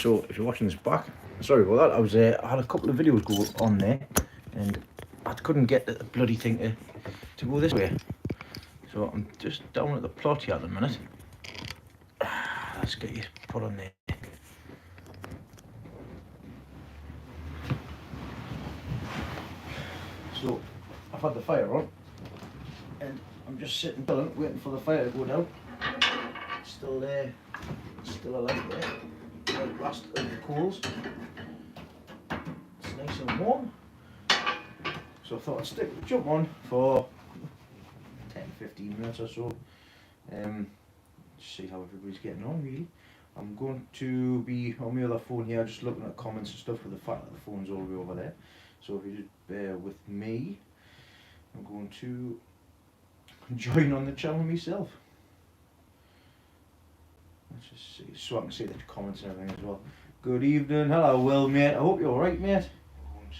So if you're watching this back, sorry about that. I had a couple of videos go on there, and I couldn't get the bloody thing to go this way. So I'm just down at the plot here at the minute. Let's get you put on there. So I've had the fire on, and I'm just sitting down waiting for the fire to go down. It's still there, still alight there. The last of the coals. It's nice and warm. So I thought I'd stick the jump on for 10-15 minutes or so. See how everybody's getting on really. I'm going to be on my other phone here just looking at comments and stuff with the fact that the phone's all the way over there. So if you just bear with me, I'm going to join on the channel myself. Let's just see, so I can see the comments and everything as well. Good evening, hello Will mate, I hope you're alright mate. I'm going to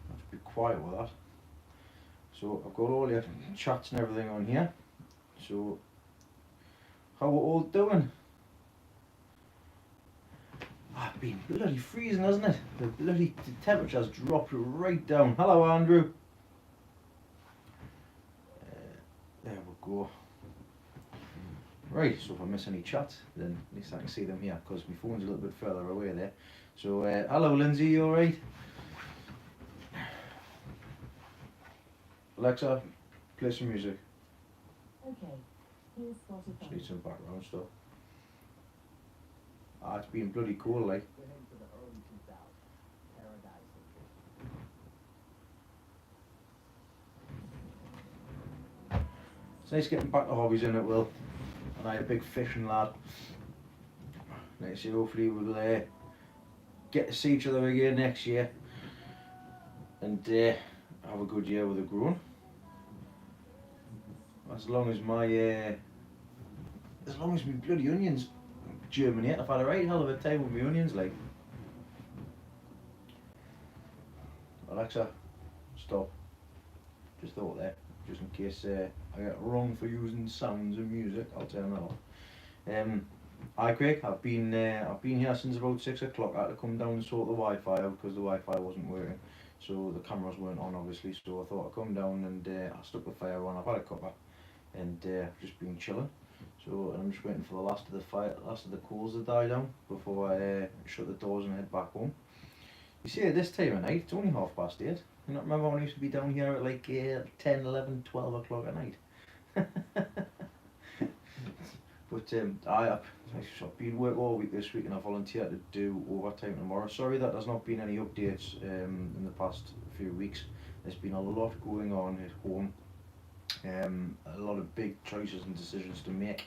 have to be quiet with that. So I've got all your chats and everything on here. So how we're all doing? It's been bloody freezing, hasn't it? The temperature's dropped right down. Hello Andrew. There we go. Right, so if I miss any chats, then at least I can see them here, because my phone's a little bit further away there. So, hello Lindsay, you alright? Alexa, play some music. Okay, here's Spotify. See some background stuff. It's been bloody cool, like. It's nice getting back to hobbies, isn't it, Will? And I'm a big fishing lad. Next year, hopefully, we'll get to see each other again next year and have a good year with the growing. As long as my bloody onions germinate, I've had a right hell of a time with my onions, like. Alexa, stop. Just thought there, just in case I get wrong for using sounds and music, I'll turn that off. Hi Craig, I've been here since about 6 o'clock. I had to come down and sort the Wi-Fi out because the Wi-Fi wasn't working, so the cameras weren't on obviously. So I thought I'd come down and I stuck the fire on. I've had a cuppa and just been chilling. So I'm just waiting for the last of the coals to die down before I shut the doors and head back home. You see, at this time of night, it's only 8:30. You know, remember when I used to be down here at like 10, 11, 12 o'clock at night? But I've been working all week this week and I volunteered to do overtime tomorrow. Sorry that there's not been any updates in the past few weeks. There's been a lot going on at home. A lot of big choices and decisions to make,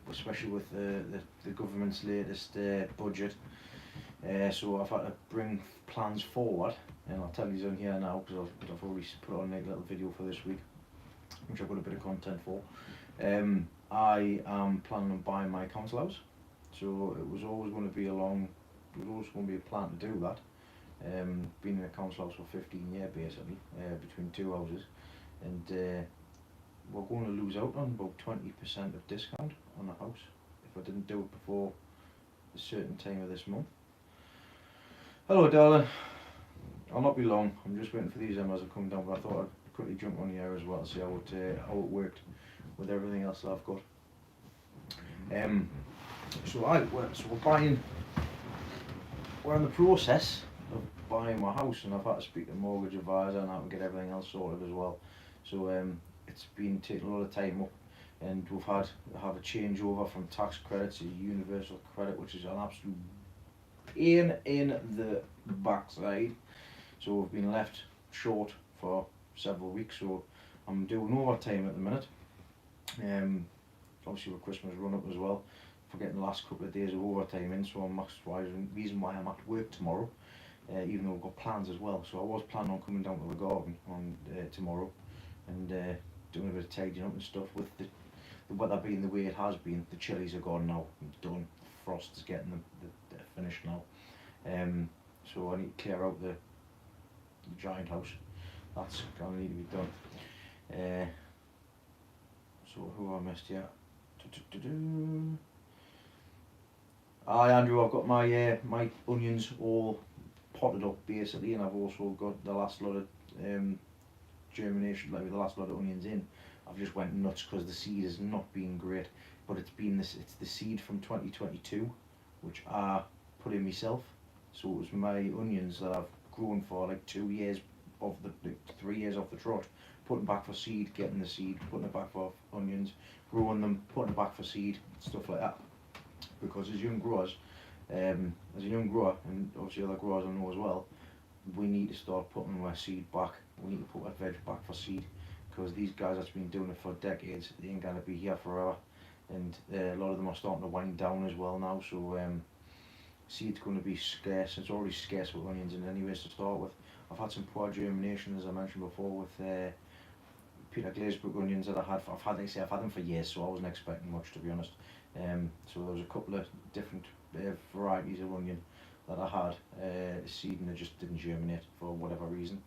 especially with the government's latest budget. So I've had to bring plans forward, and I'll tell you on here now because I've already put on a little video for this week, which I've got a bit of content for. I am planning on buying my council house, so it was always going to be a plan to do that. Been in a council house for 15 years basically, between two houses, and we're going to lose out on about 20% of discount on the house if I didn't do it before a certain time of this month. Hello darling, I'll not be long, I'm just waiting for these emmers to come down, but I thought I'd quickly jump on here as well to see how it worked with everything else that I've got. We're in the process of buying my house, and I've had to speak to the mortgage advisor and how to get everything else sorted as well. So it's been taking a lot of time up, and we've had to have a changeover from tax credit to universal credit, which is an absolute pain in the backside. So we've been left short for several weeks, so I'm doing overtime at the minute. Obviously with Christmas run up as well, for getting the last couple of days of overtime in, so that's the reason why I'm at work tomorrow, even though I've got plans as well. So I was planning on coming down to the garden on tomorrow and doing a bit of tidying up and stuff. With the weather being the way it has been, the chilies are gone now, done, frost is getting them finished now. So I need to clear out the giant house. That's going to need to be done. So who I missed here? Hi Andrew, I've got my onions all potted up basically, and I've also got the last lot of germination, like with the last lot of onions in. I've just went nuts because the seed has not been great, but it's the seed from 2022, which I put in myself. So it was my onions that I've grown for like 2 years of the 3 years off the trot, putting back for seed, getting the seed, putting it back for onions, growing them, putting it back for seed, stuff like that. Because as young growers, as a young grower, and obviously other growers I know as well, we need to start putting our seed back. We need to put our veg back for seed, because these guys that's been doing it for decades, they ain't gonna be here forever, and a lot of them are starting to wind down as well now. So seed's going to be scarce. It's already scarce with onions in anyways to start with. I've had some poor germination, as I mentioned before, with Peter Glazebrook onions that I've had. Like I say, I've had them for years, so I wasn't expecting much, to be honest. So there was a couple of different varieties of onion that I had seed, and they just didn't germinate for whatever reason.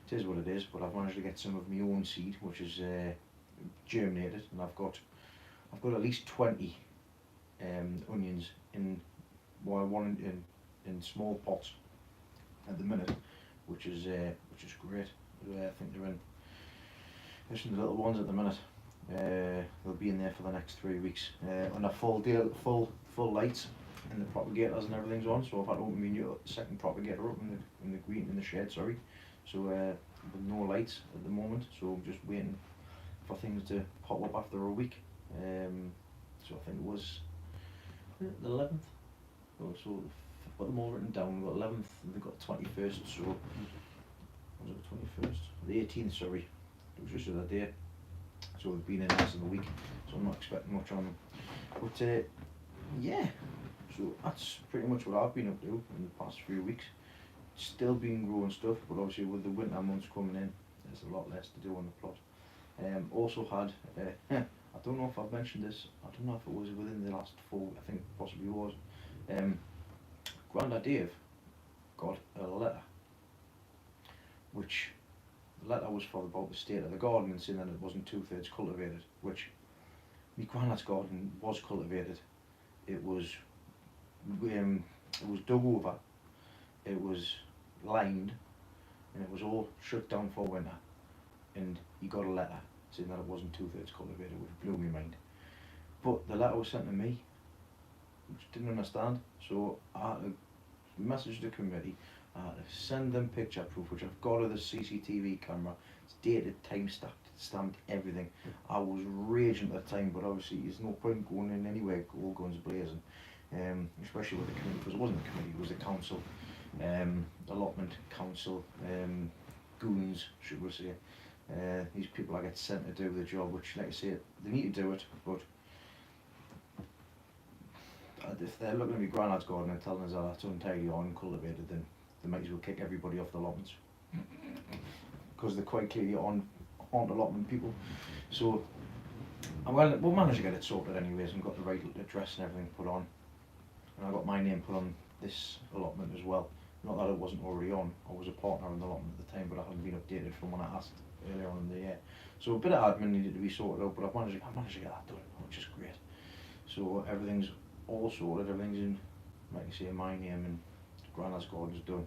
It is what it is, but I've managed to get some of my own seed, which is germinated, and I've got at least 20 onions in, well, one in small pots at the minute, which is great. I think they're in. There's some little ones at the minute. They'll be in there for the next 3 weeks. On a full lights, and the propagators and everything's on. So I've had to open my second propagator up in the green in the shed. Sorry. So with no lights at the moment. So I'm just waiting for things to pop up after a week. So I think it was the 11th. So I've got them all written down. We've got 11th, and they've got 21st. So was it the 21st? The 18th. Sorry. It was just the other day. So we've been in less than a week, so I'm not expecting much on them. But yeah, so that's pretty much what I've been up to in the past few weeks. Still been growing stuff, but obviously with the winter months coming in, there's a lot less to do on the plot. Also had, I don't know if I've mentioned this, I don't know if it was within the last 4, I think possibly was. Grandad Dave got a letter, which the letter was for about the state of the garden and saying that it wasn't 2/3 cultivated, which my granddad's garden was cultivated. It was dug over, it was lined, and it was all shut down for winter. And he got a letter saying that it wasn't 2/3 cultivated, which blew my mind. But the letter was sent to me, which didn't understand. So I had to message the committee. I had to send them picture proof, which I've got of the CCTV camera. It's dated, time stamped, everything. I was raging at the time, but obviously there's no point going in anywhere, all guns blazing. Especially with the committee, because it wasn't the committee, it was the council, allotment council, goons, should we say. These people I get sent to do the job, which, like I say, they need to do it, but if they're looking at my granddad's garden and telling us that that's entirely uncultivated, then they might as well kick everybody off the allotments, because they're quite clearly aren't allotment people. So well, we'll manage to get it sorted anyways, and got the right address and everything put on, and I got my name put on this allotment as well. Not that it wasn't already on. I was a partner in the allotment at the time, but I hadn't been updated from when I asked earlier on in the year. So a bit of admin needed to be sorted out, but I managed to get that done, which is great. So everything's all sorted, everything's in, like you say, my name, and Grandad's garden's done.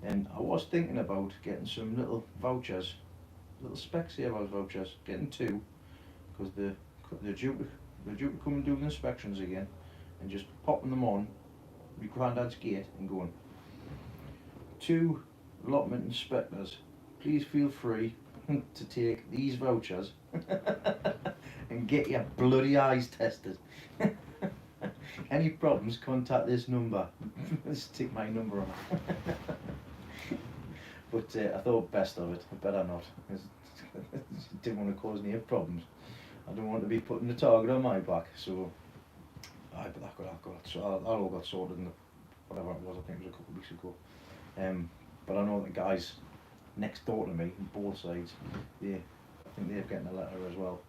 And I was thinking about getting some little vouchers, little Specsavers vouchers, getting 2, because they're due to come and do the inspections again, and just popping them on my Grandad's gate and going, "To allotment inspectors, please feel free to take these vouchers and get your bloody eyes tested. Any problems, contact this number." Stick my number on it. But I thought best of it, I better not. Didn't want to cause any problems. I don't want to be putting the target on my back, so that all got sorted in whatever it was, I think it was a couple of weeks ago. But I know the guys next door to me, on both sides, I think they're getting a letter as well.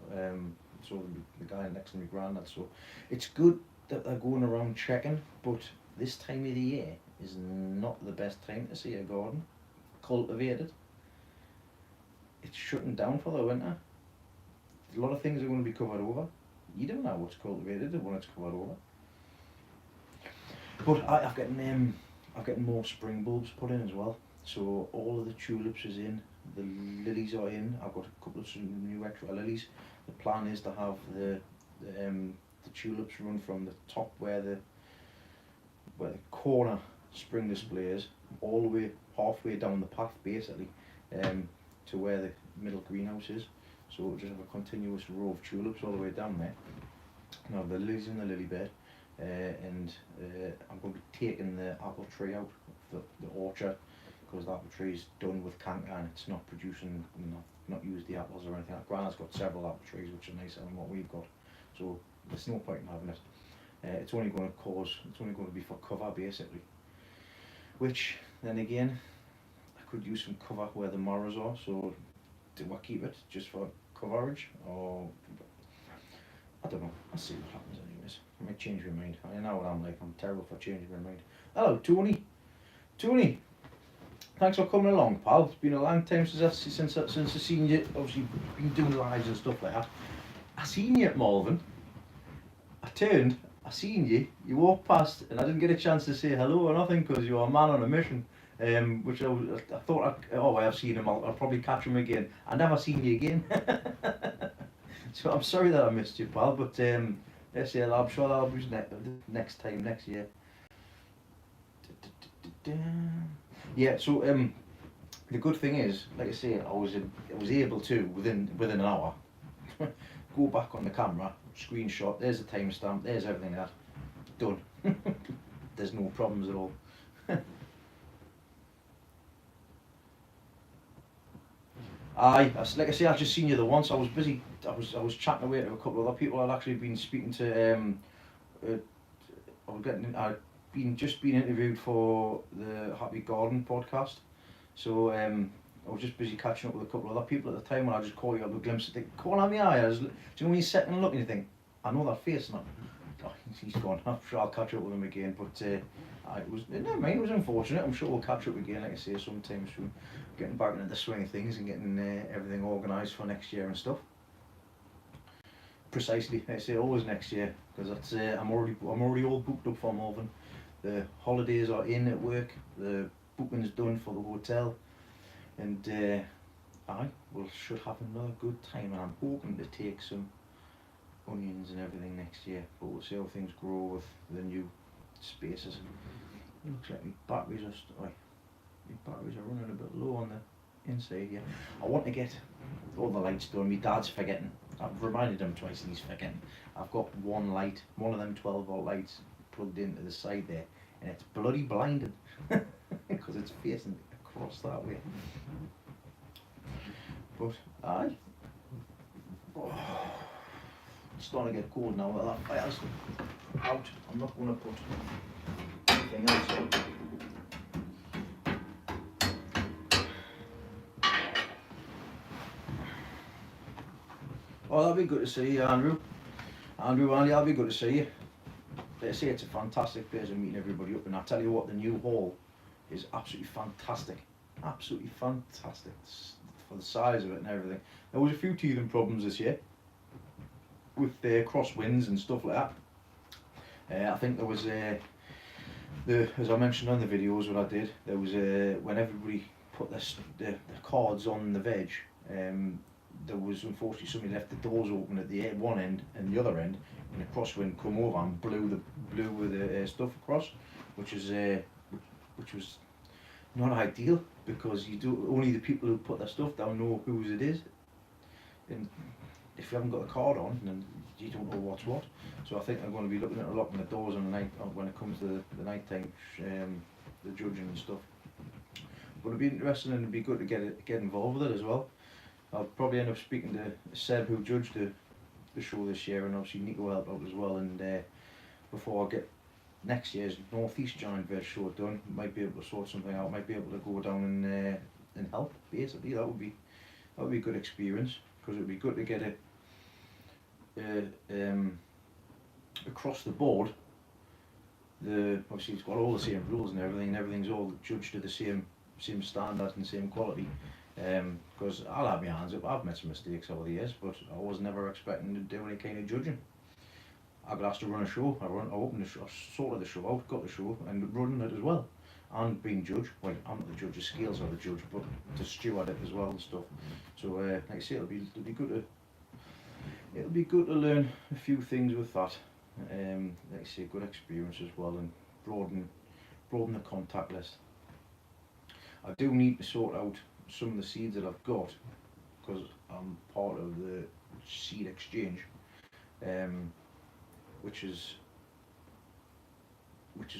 So the guy next to me, granddad. So it's good that they're going around checking, but this time of the year is not the best time to see a garden cultivated. It's shutting down for the winter. A lot of things are going to be covered over. You don't know what's cultivated and when it's covered over. But I'm getting more spring bulbs put in as well. So all of the tulips is in, the lilies are in. I've got a couple of some new extra lilies. The plan is to have the tulips run from the top where the corner spring display is, all the way halfway down the path basically, to where the middle greenhouse is. So we'll just have a continuous row of tulips all the way down there. Now the lilies in the lily bed, and I'm going to be taking the apple tree out of the orchard, because the apple tree is done with canker and it's not producing, not used the apples or anything. Like Grandad's got several apple trees which are nicer than what we've got, so there's no point in having it. It's only going to be for cover basically. Which then again, I could use some cover where the morrows are. So do I keep it just for coverage, or I don't know. I'll see what happens anyways. I might change my mind. I know what I'm like. I'm terrible for changing my mind. Hello, Tony. Tony, thanks for coming along, pal. It's been a long time since I seen you. Obviously, been doing lives and stuff like that. I seen you at Malvern. I turned. I seen you. You walked past, and I didn't get a chance to say hello or nothing because you were a man on a mission. Which I thought, I've seen him. I'll probably catch him again. I never seen you again. So I'm sorry that I missed you, pal. But let's say I'm sure that'll be next time, next year. Yeah. So the good thing is, like I say, I was able to within an hour go back on the camera, screenshot. There's the timestamp. There's everything like that. Done. There's no problems at all. Like I say, I just seen you the once. I was busy. I was chatting away to a couple of other people. I'd actually been speaking to. I'd just been interviewed for the Happy Garden podcast. So I was just busy catching up with a couple of other people at the time, and I just caught you up with a glimpse of the corner of my eye. Do you know when you sit and look and you think, I know that face now. Oh, he's gone. I'm sure I'll catch up with him again. But never mind. It was unfortunate. I'm sure we'll catch up again, like I say, sometime soon. Getting back into the swing of things and getting everything organised for next year and stuff. Precisely, I say always next year, because that's I'm already all booked up for Malvern. The holidays are in at work. The booking's done for the hotel, and should have another good time. And I'm hoping to take some onions and everything next year. But we'll see how things grow with the new spaces. It looks like my batteries are running a bit low on the inside here. I want to get all the lights done. My dad's forgetting. I've reminded him twice and he's forgetting. I've got one light, one of them 12-volt lights plugged into the side there, and it's bloody blinding because it's facing across that way. But it's starting to get cold now. Well, that fire's out. I'm not going to put anything else on. Oh, that'd be good to see you, Andrew. Andy, that'd be good to see you. They say it's a fantastic place of meeting everybody up, and I tell you what, the new hall is absolutely fantastic. Absolutely fantastic for the size of it and everything. There was a few teething problems this year with crosswinds and stuff like that. I think there was as I mentioned on the videos what I did, there was when everybody put the cards on the veg, there was unfortunately somebody left the doors open at the one end and the other end, and the crosswind come over and blew the stuff across, which was not ideal, because only the people who put their stuff down know whose it is, and if you haven't got the card on, then you don't know what's what. So I think I'm going to be looking at locking the doors on the night when it comes to the night time, the judging and stuff. But it'd be interesting, and it'd be good to get involved with it as well. I'll probably end up speaking to Seb, who judged the show this year, and obviously Nico helped out as well. And before I get next year's North East Giant Veg show done, might be able to sort something out. Might be able to go down and help. Basically, that would be a good experience, because it would be good to get across the board. Obviously it's got all the same rules and everything. And everything's all judged to the same standard and same quality. Because I'll have my hands up, I've made some mistakes over the years, but I was never expecting to do any kind of judging. I got asked to run a show. I opened the show, I sorted the show out, got the show, and running it as well, and being judge. Well, I'm not the judge, the scales are the judge, but to steward it as well and stuff. So like I say, it'll be good to learn a few things with that. Like I say, good experience as well, and broaden the contact list. I do need to sort out some of the seeds that I've got, because I'm part of the seed exchange, um, which is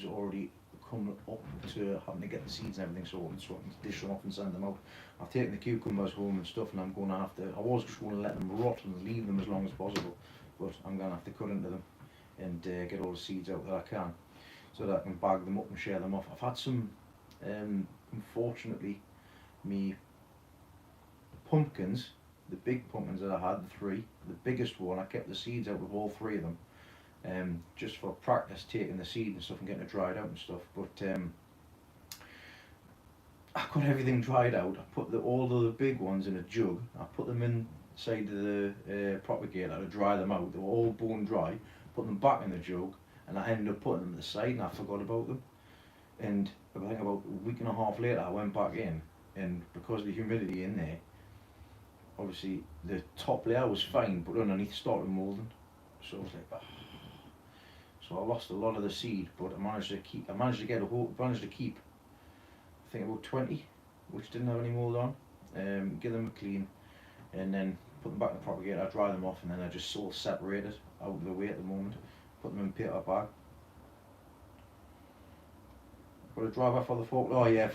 already come up to having to get the seeds and everything sorted, so I can dish them off and send them out. I've taken the cucumbers home and stuff, and I'm going to have to. I was just going to let them rot and leave them as long as possible, but I'm going to have to cut into them and get all the seeds out that I can, so that I can bag them up and share them off. I've had some, unfortunately, me pumpkins, the big pumpkins that I had, the three, the biggest one, I kept the seeds out of all three of them, just for practice, taking the seed and stuff and getting it dried out and stuff. But I got everything dried out. I put all of the big ones in a jug. I put them inside the propagator to dry them out. They were all bone dry. Put them back in the jug, and I ended up putting them to the side, and I forgot about them. And I think about a week and a half later, I went back in, and because of the humidity in there, obviously the top layer was fine, but underneath started moulding. So I was like, oh. So I lost a lot of the seed, but I managed to keep. I think about 20, which didn't have any mould on. Give them a clean, and then put them back in the propagator. I dry them off, and then I just sort of separate it out of the way at the moment. Put them in a paper bag. Got a driver for the forklift. Oh yeah,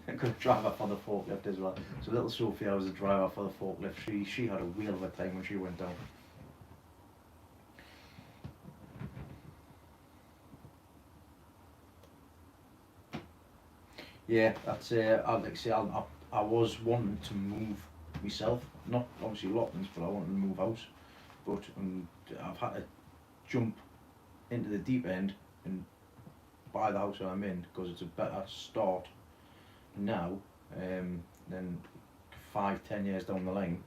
got a driver for the forklift as well. So little Sophia was a driver for the forklift. She had a wheel of a time when she went down. Yeah, that's like I say, I was wanting to move myself, not obviously Allotments, but I wanted to move house. But I've had to jump into the deep end and buy the house that I'm in, because it's a better start now than 5-10 years down the line.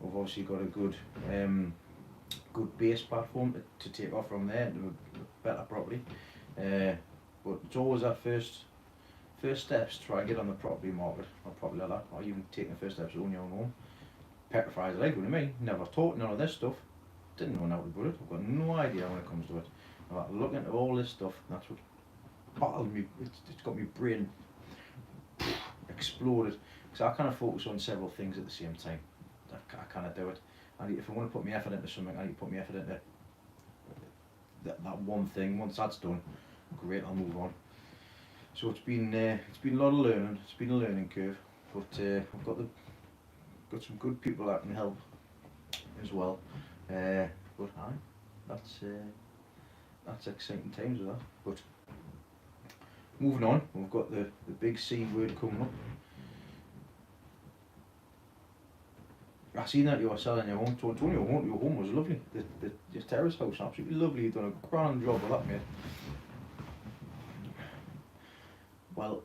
We've obviously got a good base platform to take off from there into a better property. But it's always that first steps to try and get on the property market, or property like that, or even taking the first steps to own your own home. Petrifies the life with me. Never taught none of this stuff. Didn't know how to do it. I've got no idea when it comes to it. I've looking at all this stuff, and that's what battled me. It's got my brain exploded, because I kind of focus on several things at the same time. I kind of do it. And if I want to put my effort into something, I need to put my effort into that one thing. Once that's done, great, I'll move on. So it's been a lot of learning. It's been a learning curve, but I've got some good people that can help as well. But that's exciting times with that. But moving on, we've got the big C word coming up. I seen that you were selling your home. Tony, your home was lovely. Your terrace house, absolutely lovely. You've done a grand job with that, mate. Well,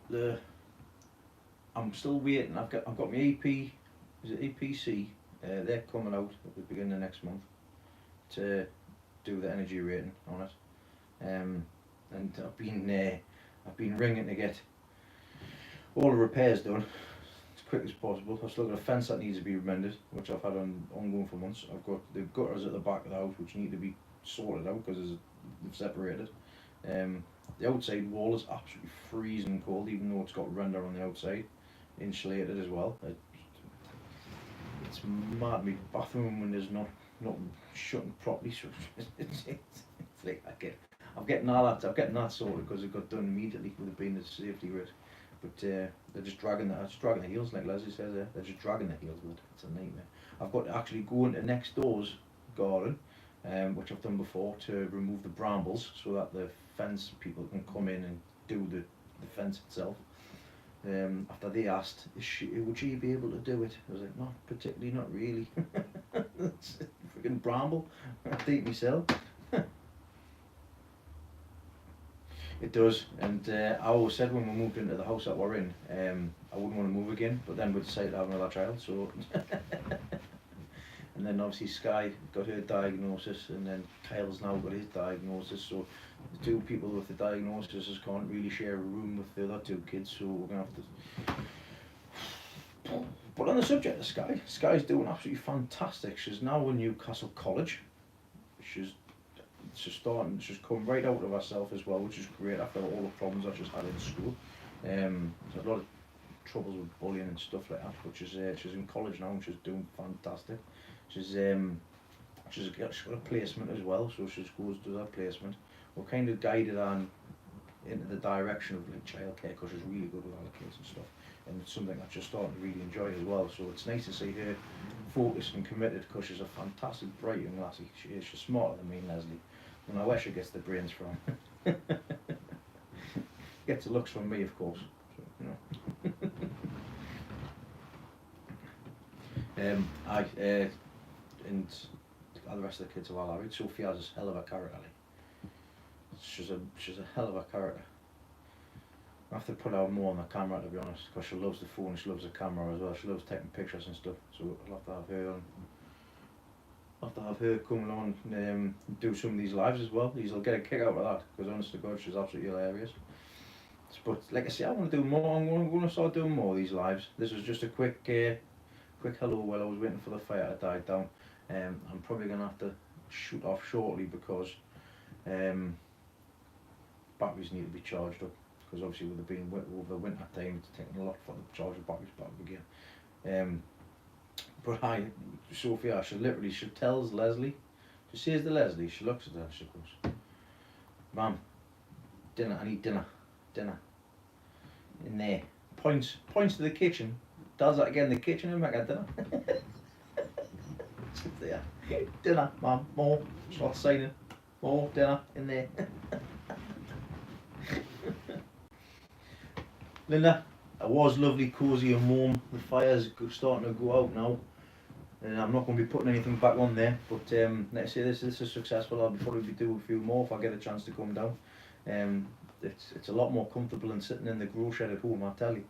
I'm still waiting. I've got my AP. Is it APC? They're coming out at the beginning of next month to do the energy rating on it. And I've been ringing to get all the repairs done as quick as possible. I've still got a fence that needs to be mended, which I've had ongoing for months. I've got the gutters at the back of the house which need to be sorted out because they've separated. The outside wall is absolutely freezing cold, even though it's got render on the outside, insulated as well. It's mad. My bathroom windows not shutting properly, so it's like I'm getting that sorted because it got done immediately with it being a safety risk. But they're just dragging the heels, like Leslie says there. They're just dragging the heels with it. It's a nightmare. I've got to actually go into next door's garden, which I've done before, to remove the brambles so that the fence people can come in and do the fence itself. After they asked, would she be able to do it? I was like, not particularly, not really. It's a freaking bramble. I take myself. It does, and I always said when we moved into the house that we're in, I wouldn't want to move again, but then we decided to have another child, so and and then obviously Sky got her diagnosis, and then Kyle's now got his diagnosis. So the two people with the diagnoses can't really share a room with the other two kids. So we're gonna have to. But on the subject of Sky, Sky's doing absolutely fantastic. She's now in Newcastle College. She's starting. She's come right out of herself as well, which is great after all the problems that she's had in school. There's a lot of troubles with bullying and stuff like that, but she's in college now and she's doing fantastic. She's got a placement as well, so she goes to that placement. We're kind of guided on into the direction of like childcare because she's really good with all the kids and stuff, and it's something that she's starting to really enjoy as well. So it's nice to see her focused and committed because she's a fantastic, bright young lassie. She is. She's smarter than me and Leslie, and I wish she gets the brains from. Gets the looks from me, of course. So, you know. And all the rest of the kids are all alright. Sophie has a hell of a character. She's a hell of a character. I have to put her more on the camera, to be honest, because she loves the phone, she loves the camera as well. She loves taking pictures and stuff. So I'll have to have her on. I'll have to have her coming on and do some of these lives as well. You'll get a kick out of that, because honest to God, she's absolutely hilarious. But like I say, I want to do more. I'm going to start doing more of these lives. This was just a quick hello while I was waiting for the fire to die down. I'm probably going to have to shoot off shortly because batteries need to be charged up. Because obviously with it being over the winter time, it's taking a lot for the charge of batteries back up again. But Sophia, she tells Leslie, she says to Leslie, she looks at her, she goes, "Mum, dinner, I need dinner. Dinner." In there. Points to the kitchen. Does that again, the kitchen, and make a dinner. Sit there. Dinner, Mum, more. Start signing. More dinner in there. Linda, it was lovely, cosy and warm. The fire's starting to go out now. And I'm not going to be putting anything back on there. But let's say this is successful. I'll probably do a few more if I get a chance to come down. It's a lot more comfortable than sitting in the grow shed at home, I tell you.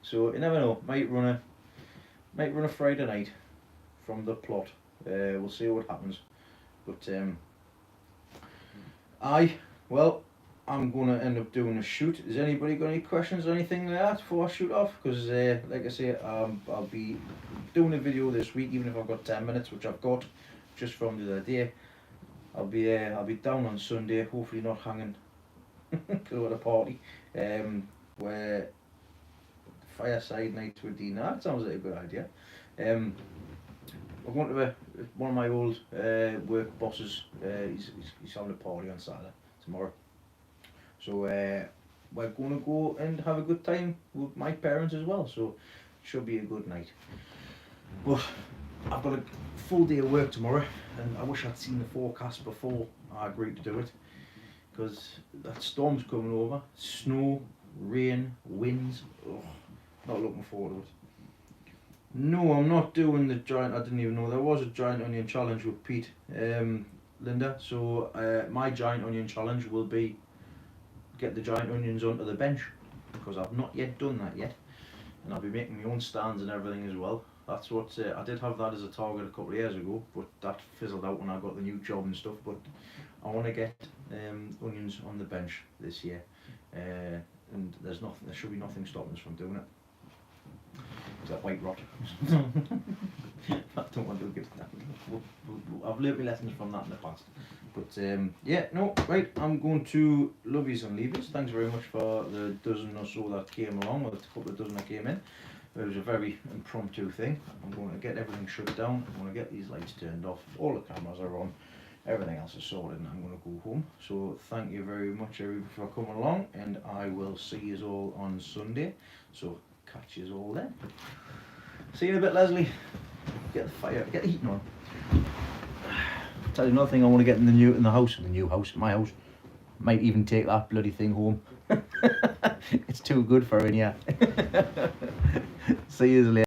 So you never know. Might run a Friday night from the plot. We'll see what happens. But I'm going to end up doing a shoot. Has anybody got any questions or anything like that before I shoot off? Because like I say, I'll be doing a video this week, even if I've got 10 minutes, which I've got just from the other day. I'll be down on Sunday, hopefully not hanging at a party, where fireside nights with Dina. That sounds like a good idea. We're going to one of my old work bosses. He's having a party on Saturday tomorrow. So we're going to go and have a good time with my parents as well. So it should be a good night. But I've got a full day of work tomorrow, and I wish I'd seen the forecast before I agreed to do it, because that storm's coming over. Snow, rain, winds. Oh, not looking forward to it. No, I'm not doing the giant. I didn't even know there was a giant onion challenge with Pete, Linda. So my giant onion challenge will be get the giant onions onto the bench, because I've not yet done that yet, and I'll be making my own stands and everything as well. That's what I did have that as a target a couple of years ago, but that fizzled out when I got the new job and stuff. But I want to get onions on the bench this year, and there should be nothing stopping us from doing it. Is that white rot? I don't want to get that. I've learned my lessons from that in the past. But right, I'm going to love yous and leave yous. Thanks very much for the dozen or so that came along, or the couple of dozen that came in. It was a very impromptu thing. I'm going to get everything shut down. I'm going to get these lights turned off. All the cameras are on. Everything else is sorted, and I'm going to go home. So thank you very much, everybody, for coming along, and I will see you all on Sunday. So catch you all then. See you in a bit, Leslie. Get the fire, get the heating on. Tell you another thing I want to get in the new house, my house. Might even take that bloody thing home. It's too good for in here. See you later.